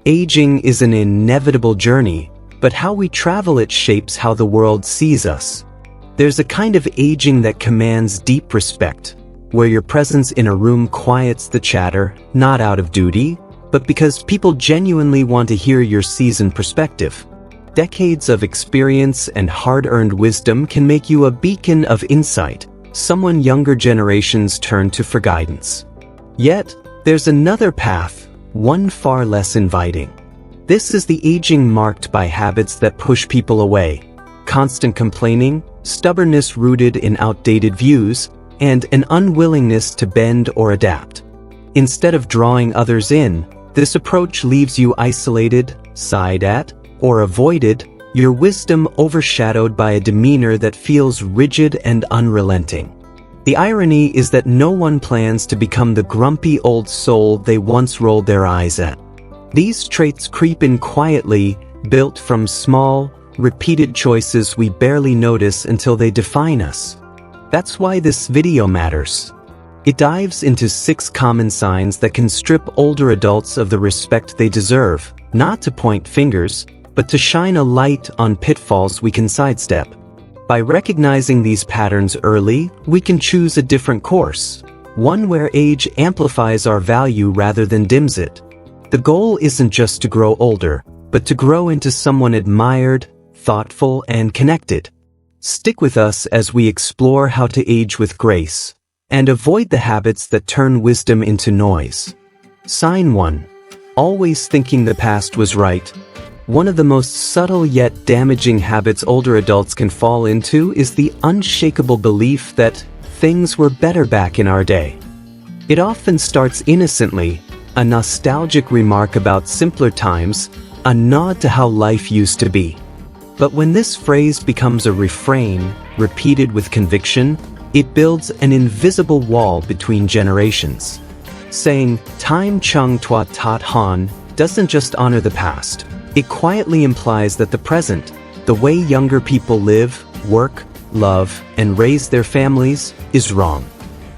Aging is an inevitable journey, but how we travel it shapes how the world sees us. There's a kind of aging that commands deep respect, where your presence in a room quiets the chatter, not out of duty, but because people genuinely want to hear your seasoned perspective. Decades of experience and hard-earned wisdom can make you a beacon of insight, someone younger generations turn to for guidance. Yet, there's another path, one far less inviting. This is the aging marked by habits that push people away, constant complaining, stubbornness rooted in outdated views, and an unwillingness to bend or adapt. Instead of drawing others in, this approach leaves you isolated, sighed at, or avoided, your wisdom overshadowed by a demeanor that feels rigid and unrelenting. The irony is that no one plans to become the grumpy old soul they once rolled their eyes at. These traits creep in quietly, built from small, repeated choices we barely notice until they define us. That's why this video matters. It dives into 6 common signs that can strip older adults of the respect they deserve, not to point fingers, but to shine a light on pitfalls we can sidestep. By recognizing these patterns early, we can choose a different course, one where age amplifies our value rather than dims it. The goal isn't just to grow older, but to grow into someone admired, thoughtful, and connected. Stick with us as we explore how to age with grace, and avoid the habits that turn wisdom into noise. Sign 1. Always thinking the past was right. One of the most subtle yet damaging habits older adults can fall into is the unshakable belief that things were better back in our day. It often starts innocently, a nostalgic remark about simpler times, a nod to how life used to be. But when this phrase becomes a refrain, repeated with conviction, it builds an invisible wall between generations. Saying, "Time chung tua tat han," doesn't just honor the past. It quietly implies that the present, the way younger people live, work, love, and raise their families, is wrong.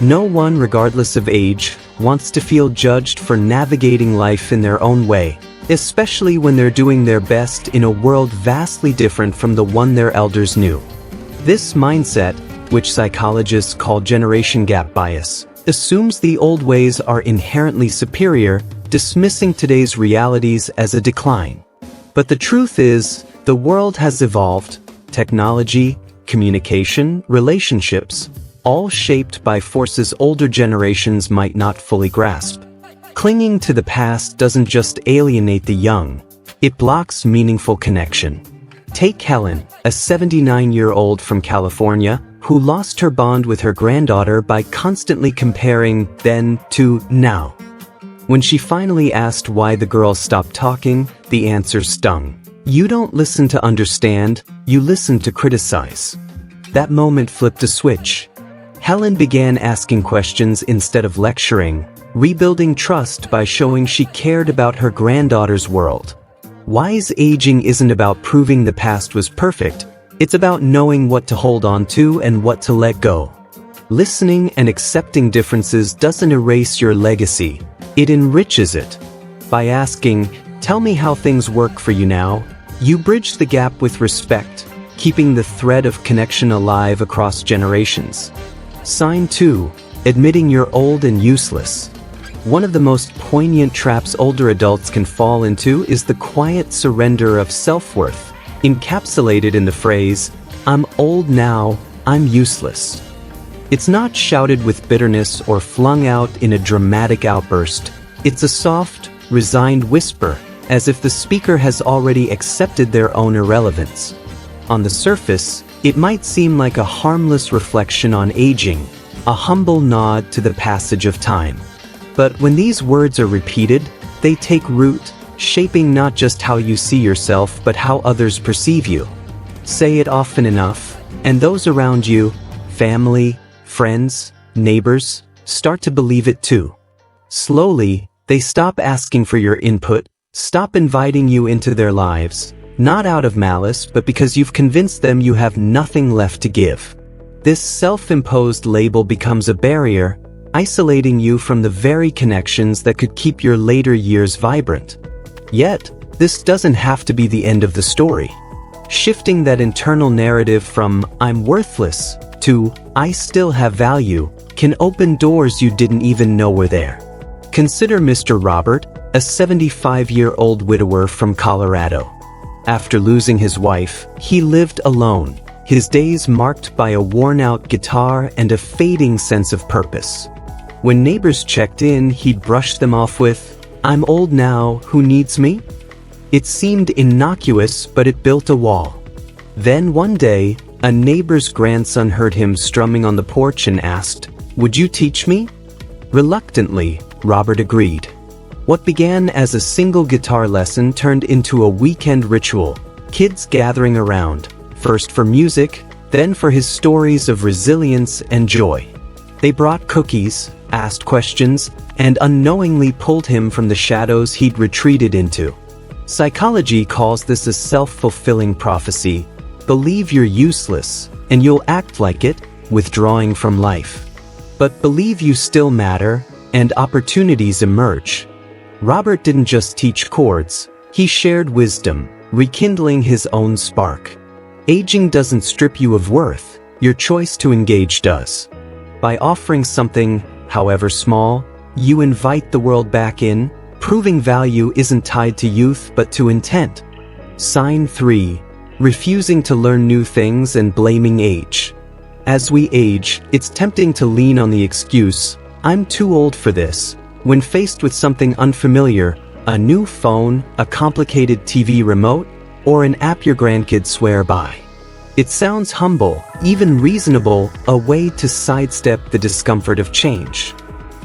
No one, regardless of age, wants to feel judged for navigating life in their own way, especially when they're doing their best in a world vastly different from the one their elders knew. This mindset, which psychologists call generation gap bias, assumes the old ways are inherently superior, dismissing today's realities as a decline. But the truth is, the world has evolved, technology, communication, relationships, all shaped by forces older generations might not fully grasp. Clinging to the past doesn't just alienate the young, it blocks meaningful connection. Take Helen, a 79-year-old from California, who lost her bond with her granddaughter by constantly comparing then to now. When she finally asked why the girl stopped talking, the answer stung. "You don't listen to understand, you listen to criticize." That moment flipped a switch. Helen began asking questions instead of lecturing, rebuilding trust by showing she cared about her granddaughter's world. Wise aging isn't about proving the past was perfect, it's about knowing what to hold on to and what to let go. Listening and accepting differences doesn't erase your legacy, it enriches it. By asking, "Tell me how things work for you now," you bridge the gap with respect, keeping the thread of connection alive across generations. Sign 2. Admitting you're old and useless. One of the most poignant traps older adults can fall into is the quiet surrender of self-worth, encapsulated in the phrase, "I'm old now, I'm useless." It's not shouted with bitterness or flung out in a dramatic outburst. It's a soft, resigned whisper, as if the speaker has already accepted their own irrelevance. On the surface, it might seem like a harmless reflection on aging, a humble nod to the passage of time. But when these words are repeated, they take root, shaping not just how you see yourself but how others perceive you. Say it often enough, and those around you, family, friends, neighbors, start to believe it too. Slowly, they stop asking for your input, stop inviting you into their lives, not out of malice but because you've convinced them you have nothing left to give. This self-imposed label becomes a barrier, isolating you from the very connections that could keep your later years vibrant. Yet, this doesn't have to be the end of the story. Shifting that internal narrative from "I'm worthless" to "I still have value" can open doors you didn't even know were there. Consider Mr. Robert, a 75-year-old widower from Colorado. After losing his wife, he lived alone, his days marked by a worn-out guitar and a fading sense of purpose. When neighbors checked in, he'd brush them off with, "I'm old now, who needs me?" It seemed innocuous, but it built a wall. Then one day, a neighbor's grandson heard him strumming on the porch and asked, "Would you teach me?" Reluctantly, Robert agreed. What began as a single guitar lesson turned into a weekend ritual, kids gathering around, first for music, then for his stories of resilience and joy. They brought cookies, asked questions, and unknowingly pulled him from the shadows he'd retreated into. Psychology calls this a self-fulfilling prophecy. Believe you're useless, and you'll act like it, withdrawing from life. But believe you still matter, and opportunities emerge. Robert didn't just teach chords, he shared wisdom, rekindling his own spark. Aging doesn't strip you of worth, your choice to engage does. By offering something, however small, you invite the world back in, proving value isn't tied to youth but to intent. Sign 3. Refusing to learn new things and blaming age. As we age, it's tempting to lean on the excuse, "I'm too old for this," when faced with something unfamiliar, a new phone, a complicated TV remote, or an app your grandkids swear by. It sounds humble, even reasonable, a way to sidestep the discomfort of change.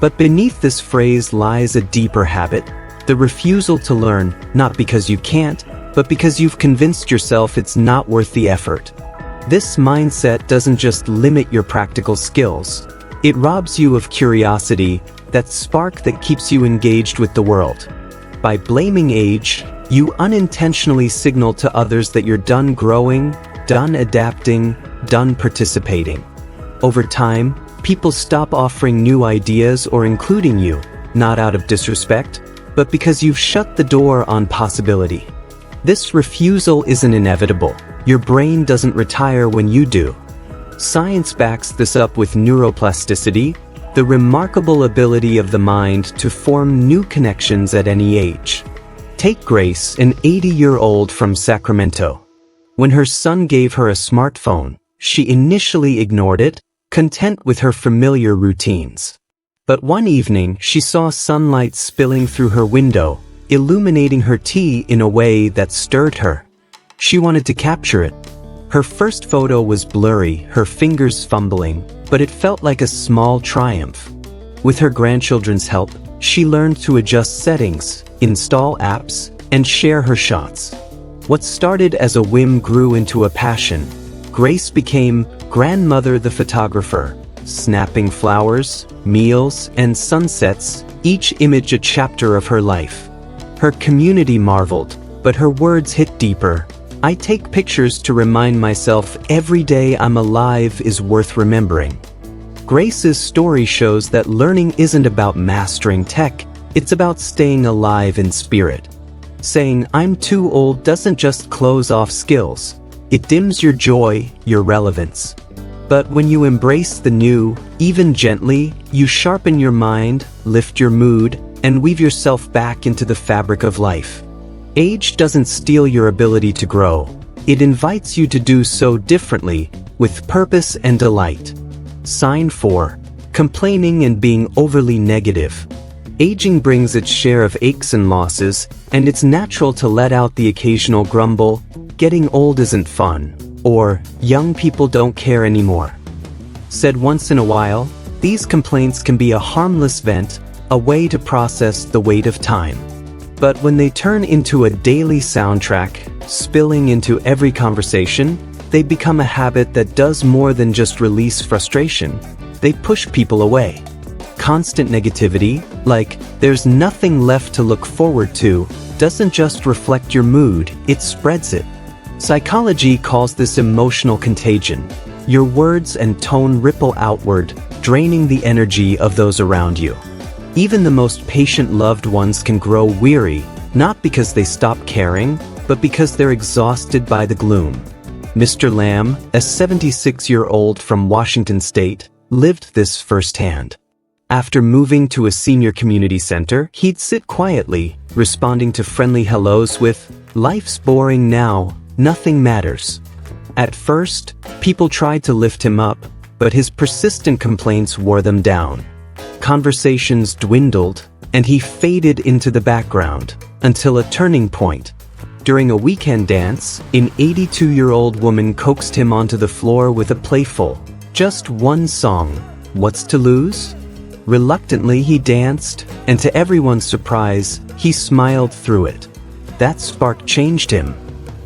But beneath this phrase lies a deeper habit, the refusal to learn, not because you can't, but because you've convinced yourself it's not worth the effort. This mindset doesn't just limit your practical skills, it robs you of curiosity, that spark that keeps you engaged with the world. By blaming age, you unintentionally signal to others that you're done growing, done adapting, done participating. Over time, people stop offering new ideas or including you, not out of disrespect, but because you've shut the door on possibility. This refusal isn't inevitable. Your brain doesn't retire when you do. Science backs this up with neuroplasticity, the remarkable ability of the mind to form new connections at any age. Take Grace, an 80-year-old from Sacramento. When her son gave her a smartphone, she initially ignored it, content with her familiar routines. But one evening, she saw sunlight spilling through her window, illuminating her tea in a way that stirred her. She wanted to capture it. Her first photo was blurry, her fingers fumbling, but it felt like a small triumph. With her grandchildren's help, she learned to adjust settings, install apps, and share her shots. What started as a whim grew into a passion. Grace became Grandmother the Photographer, snapping flowers, meals, and sunsets, each image a chapter of her life. Her community marveled, but her words hit deeper. "I take pictures to remind myself every day I'm alive is worth remembering." Grace's story shows that learning isn't about mastering tech, it's about staying alive in spirit. Saying "I'm too old" doesn't just close off skills, it dims your joy, your relevance. But when you embrace the new, even gently, you sharpen your mind, lift your mood, and weave yourself back into the fabric of life. Age doesn't steal your ability to grow, it invites you to do so differently, with purpose and delight. Sign 4. Complaining and being overly negative. Aging brings its share of aches and losses, and it's natural to let out the occasional grumble, "Getting old isn't fun," or "Young people don't care anymore." Said once in a while, these complaints can be a harmless vent, a way to process the weight of time. But when they turn into a daily soundtrack, spilling into every conversation, they become a habit that does more than just release frustration. They push people away. Constant negativity, like "there's nothing left to look forward to," doesn't just reflect your mood, it spreads it. Psychology calls this emotional contagion. Your words and tone ripple outward, draining the energy of those around you. Even the most patient loved ones can grow weary, not because they stop caring, but because they're exhausted by the gloom. Mr. Lamb, a 76-year-old from Washington State, lived this firsthand. After moving to a senior community center, he'd sit quietly, responding to friendly hellos with, "Life's boring now, nothing matters." At first, people tried to lift him up, but his persistent complaints wore them down. Conversations dwindled, and he faded into the background, until a turning point. During a weekend dance, an 82-year-old woman coaxed him onto the floor with a playful, "Just one song, what's to lose?" Reluctantly, he danced, and to everyone's surprise, he smiled through it. That spark changed him.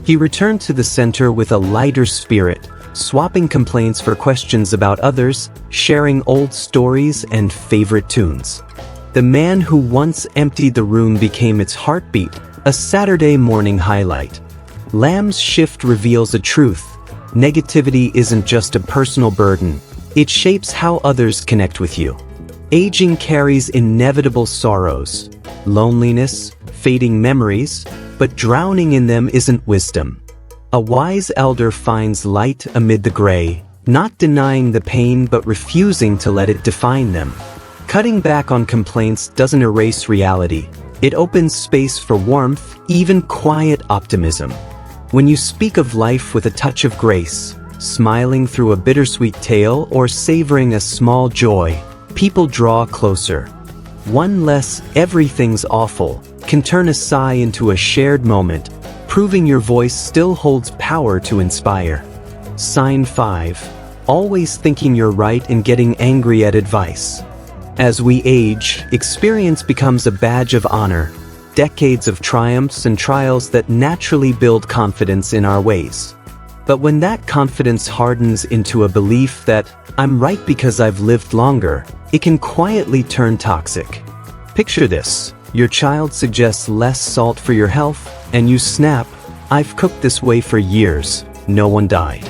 He returned to the center with a lighter spirit, swapping complaints for questions about others, sharing old stories and favorite tunes. The man who once emptied the room became its heartbeat, a Saturday morning highlight. Lamb's shift reveals a truth. Negativity isn't just a personal burden. It shapes how others connect with you. Aging carries inevitable sorrows, loneliness, fading memories, but drowning in them isn't wisdom. A wise elder finds light amid the gray, not denying the pain but refusing to let it define them. Cutting back on complaints doesn't erase reality. It opens space for warmth, even quiet optimism. When you speak of life with a touch of grace, smiling through a bittersweet tale or savoring a small joy, people draw closer. One less "everything's awful" can turn a sigh into a shared moment, proving your voice still holds power to inspire. Sign 5. Always thinking you're right and getting angry at advice. As we age, experience becomes a badge of honor, decades of triumphs and trials that naturally build confidence in our ways. But when that confidence hardens into a belief that "I'm right because I've lived longer," it can quietly turn toxic. Picture this. Your child suggests less salt for your health, and you snap, "I've cooked this way for years, no one died."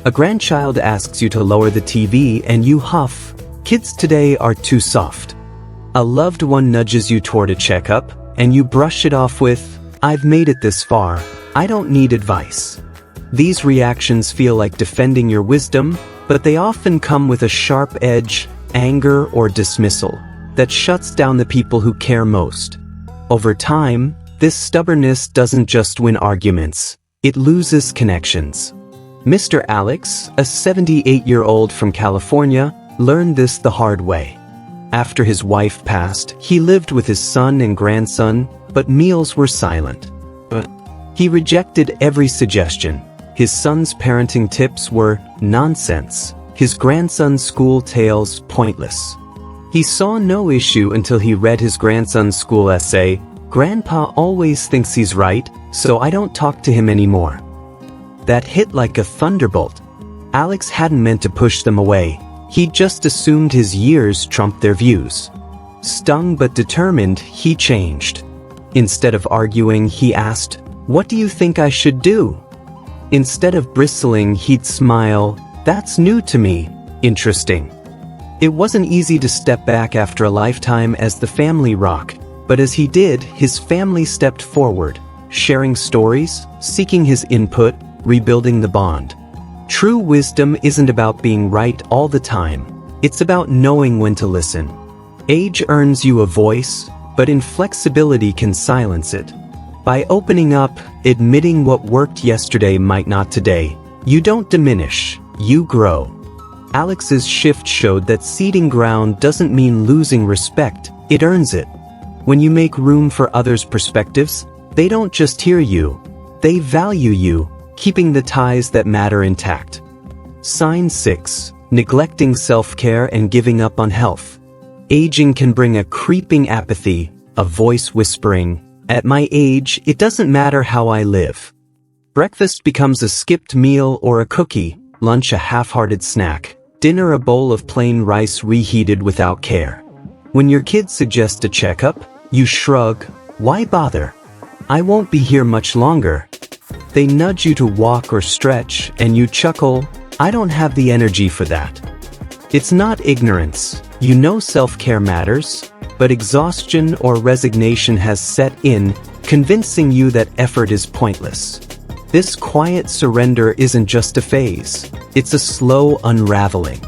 A grandchild asks you to lower the TV and you huff, "Kids today are too soft." A loved one nudges you toward a checkup, and you brush it off with, "I've made it this far, I don't need advice." These reactions feel like defending your wisdom, but they often come with a sharp edge, anger or dismissal, that shuts down the people who care most. Over time, this stubbornness doesn't just win arguments, it loses connections. Mr. Alex, a 78-year-old from California, learned this the hard way. After his wife passed, he lived with his son and grandson, but meals were silent. He rejected every suggestion. His son's parenting tips were nonsense, his grandson's school tales pointless. He saw no issue until he read his grandson's school essay, "Grandpa always thinks he's right, so I don't talk to him anymore." That hit like a thunderbolt. Alex hadn't meant to push them away. He just assumed his years trumped their views. Stung but determined, he changed. Instead of arguing, he asked, "What do you think I should do?" Instead of bristling, he'd smile, "That's new to me, interesting." It wasn't easy to step back after a lifetime as the family rock, but as he did, his family stepped forward, sharing stories, seeking his input, rebuilding the bond. True wisdom isn't about being right all the time. It's about knowing when to listen. Age earns you a voice, but inflexibility can silence it. By opening up, admitting what worked yesterday might not today, you don't diminish, you grow. Alex's shift showed that ceding ground doesn't mean losing respect, it earns it. When you make room for others' perspectives, they don't just hear you, they value you, keeping the ties that matter intact. Sign 6. Neglecting self-care and giving up on health. Aging can bring a creeping apathy, a voice whispering, "At my age, it doesn't matter how I live." Breakfast becomes a skipped meal or a cookie, lunch a half-hearted snack, dinner a bowl of plain rice reheated without care. When your kids suggest a checkup, you shrug, "Why bother? I won't be here much longer." They nudge you to walk or stretch, and you chuckle, "I don't have the energy for that." It's not ignorance. You know self-care matters, but exhaustion or resignation has set in, convincing you that effort is pointless. This quiet surrender isn't just a phase, it's a slow unraveling.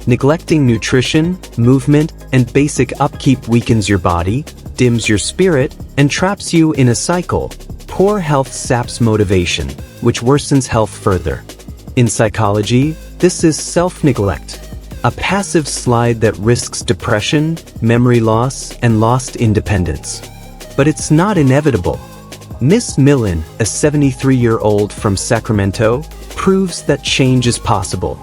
Neglecting nutrition, movement, and basic upkeep weakens your body, dims your spirit, and traps you in a cycle. Poor health saps motivation, which worsens health further. In psychology, this is self-neglect, a passive slide that risks depression, memory loss, and lost independence. But it's not inevitable. Miss Millen, a 73-year-old from Sacramento, proves that change is possible.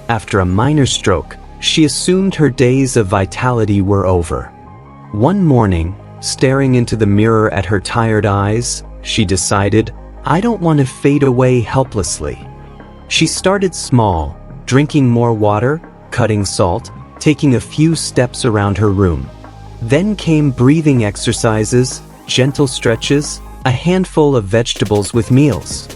After a minor stroke, she assumed her days of vitality were over. One morning, staring into the mirror at her tired eyes, she decided, "I don't want to fade away helplessly." She started small, drinking more water, cutting salt, taking a few steps around her room. Then came breathing exercises, gentle stretches, a handful of vegetables with meals.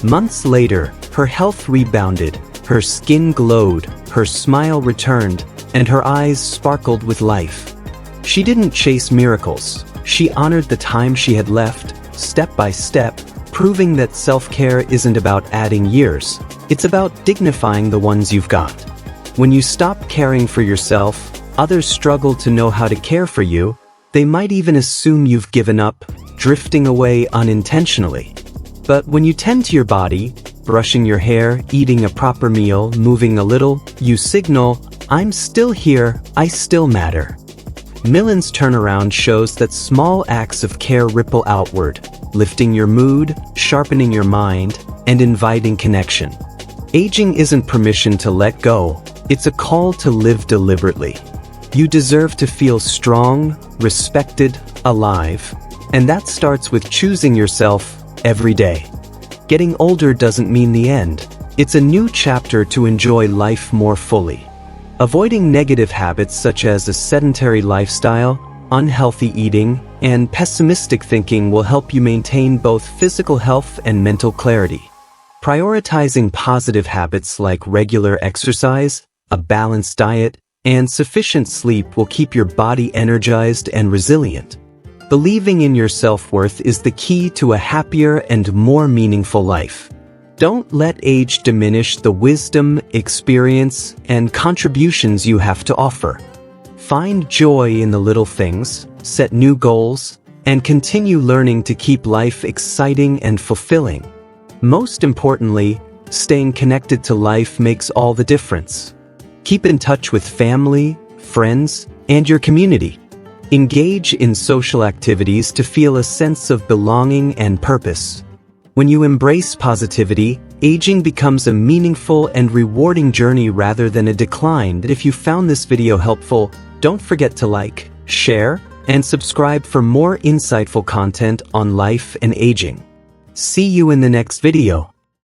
Months later, her health rebounded, her skin glowed, her smile returned, and her eyes sparkled with life. She didn't chase miracles. She honored the time she had left, step by step, proving that self-care isn't about adding years. It's about dignifying the ones you've got. When you stop caring for yourself, others struggle to know how to care for you. They might even assume you've given up, drifting away unintentionally. But when you tend to your body, brushing your hair, eating a proper meal, moving a little, you signal, "I'm still here, I still matter." Millen's turnaround shows that small acts of care ripple outward, lifting your mood, sharpening your mind, and inviting connection. Aging isn't permission to let go, it's a call to live deliberately. You deserve to feel strong, respected, alive. And that starts with choosing yourself every day. Getting older doesn't mean the end. It's a new chapter to enjoy life more fully. Avoiding negative habits such as a sedentary lifestyle, unhealthy eating, and pessimistic thinking will help you maintain both physical health and mental clarity. Prioritizing positive habits like regular exercise, a balanced diet, and sufficient sleep will keep your body energized and resilient. Believing in your self-worth is the key to a happier and more meaningful life. Don't let age diminish the wisdom, experience, and contributions you have to offer. Find joy in the little things, set new goals, and continue learning to keep life exciting and fulfilling. Most importantly, staying connected to life makes all the difference. Keep in touch with family, friends, and your community. Engage in social activities to feel a sense of belonging and purpose. When you embrace positivity, aging becomes a meaningful and rewarding journey rather than a decline. If you found this video helpful, don't forget to like, share, and subscribe for more insightful content on life and aging. See you in the next video.